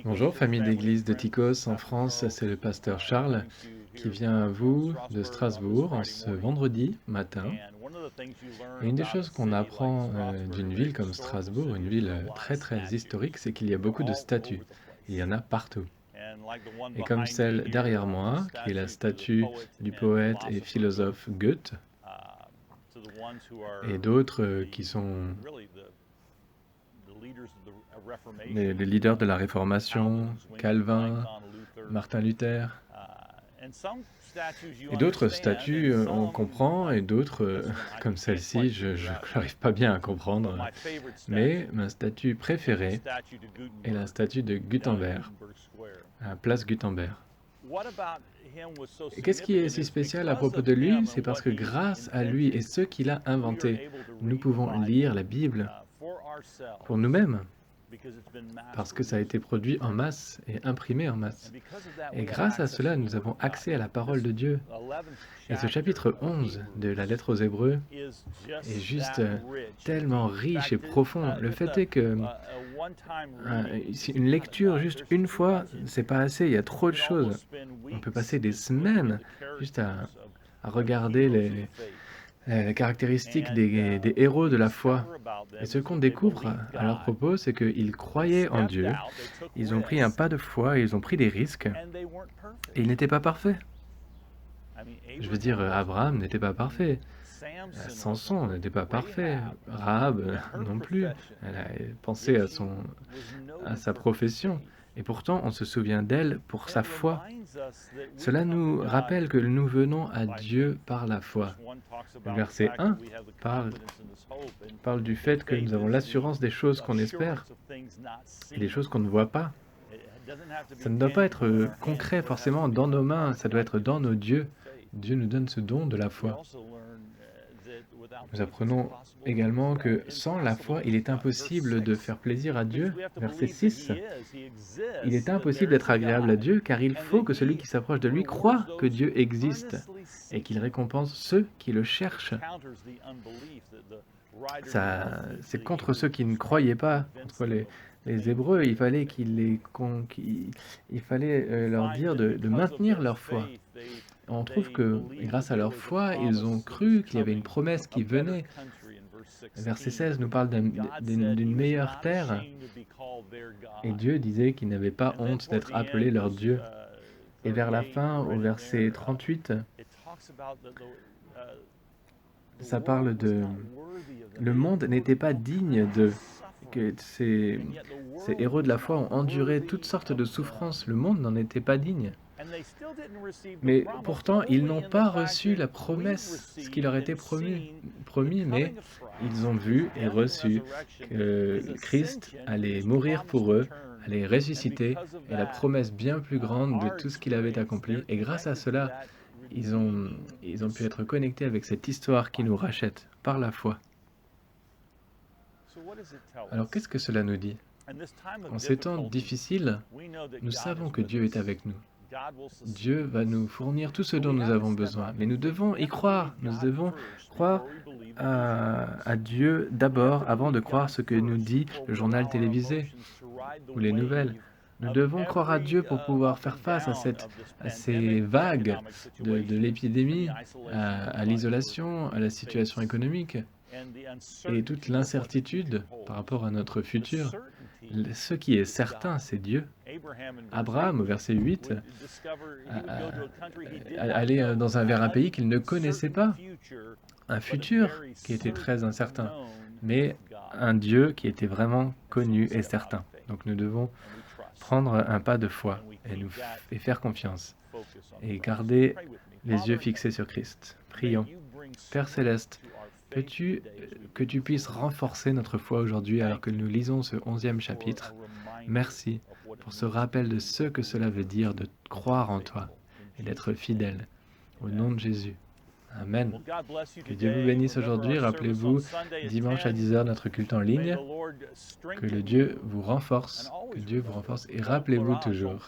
Bonjour, famille d'église de Tychos en France, c'est le pasteur Charles qui vient à vous de Strasbourg en ce vendredi matin. Et une des choses qu'on apprend d'une ville comme Strasbourg, une ville très très historique, c'est qu'il y a beaucoup de statues. Il y en a partout. Et comme celle derrière moi, qui est la statue du poète et philosophe Goethe, et d'autres qui sont les leaders de la Réformation, Calvin, Martin Luther, et d'autres statues, on comprend, et d'autres, comme celle-ci, je n'arrive pas bien à comprendre. Mais ma statue préférée est la statue de Gutenberg, à Place Gutenberg. Et qu'est-ce qui est si spécial à propos de lui? C'est parce que grâce à lui et ce qu'il a inventé, nous pouvons lire la Bible pour nous-mêmes, parce que ça a été produit en masse et imprimé en masse. Et grâce à cela, nous avons accès à la parole de Dieu. Et ce chapitre 11 de la lettre aux Hébreux est juste tellement riche et profond. Le fait est que une lecture juste une fois, c'est pas assez, il y a trop de choses. On peut passer des semaines juste à regarder les caractéristiques des héros de la foi. Et ce qu'on découvre à leur propos, c'est qu'ils croyaient en Dieu, ils ont pris un pas de foi, ils ont pris des risques, et ils n'étaient pas parfaits. Je veux dire, Abraham n'était pas parfait, Samson n'était pas parfait, Rahab non plus, elle a pensé à sa profession, et pourtant on se souvient d'elle pour sa foi. Cela nous rappelle que nous venons à Dieu par la foi. Le verset 1 parle du fait que nous avons l'assurance des choses qu'on espère et des choses qu'on ne voit pas. Ça ne doit pas être concret forcément dans nos mains, ça doit être dans nos dieux. Dieu nous donne ce don de la foi. Nous apprenons également que sans la foi, il est impossible de faire plaisir à Dieu. Verset 6. Il est impossible d'être agréable à Dieu car il faut que celui qui s'approche de lui croie que Dieu existe et qu'il récompense ceux qui le cherchent. C'est contre ceux qui ne croyaient pas, contre les Hébreux. Il fallait leur dire de maintenir leur foi. On trouve que grâce à leur foi, ils ont cru qu'il y avait une promesse qui venait. Verset 16 nous parle d'une meilleure terre. Et Dieu disait qu'il n'avait pas honte d'être appelé leur Dieu. Et vers la fin, au verset 38, ça parle de... Le monde n'était pas digne que ces héros de la foi ont enduré toutes sortes de souffrances. Le monde n'en était pas digne. Mais pourtant, ils n'ont pas reçu la promesse, ce qui leur était promis, mais ils ont vu et reçu que Christ allait mourir pour eux, allait ressusciter, et la promesse bien plus grande de tout ce qu'il avait accompli. Et grâce à cela, ils ont pu être connectés avec cette histoire qui nous rachète par la foi. Alors qu'est-ce que cela nous dit? En ces temps difficiles, nous savons que Dieu est avec nous. Dieu va nous fournir tout ce dont nous avons besoin. Mais nous devons y croire. Nous devons croire à Dieu d'abord, avant de croire ce que nous dit le journal télévisé ou les nouvelles. Nous devons croire à Dieu pour pouvoir faire face à ces vagues de l'épidémie, à l'isolation, à la situation économique et toute l'incertitude par rapport à notre futur. Ce qui est certain, c'est Dieu. Abraham, au verset 8, allait dans vers un pays qu'il ne connaissait pas, un futur qui était très incertain, mais un Dieu qui était vraiment connu et certain. Donc nous devons prendre un pas de foi et faire confiance et garder les yeux fixés sur Christ. Prions. Père Céleste, peux-tu que tu puisses renforcer notre foi aujourd'hui alors que nous lisons ce 11e chapitre. Merci pour ce rappel de ce que cela veut dire de croire en toi et d'être fidèle. Au nom de Jésus. Amen. Que Dieu vous bénisse aujourd'hui. Rappelez-vous, dimanche à 10h, notre culte en ligne. Que le Dieu vous renforce. Que Dieu vous renforce. Et rappelez-vous toujours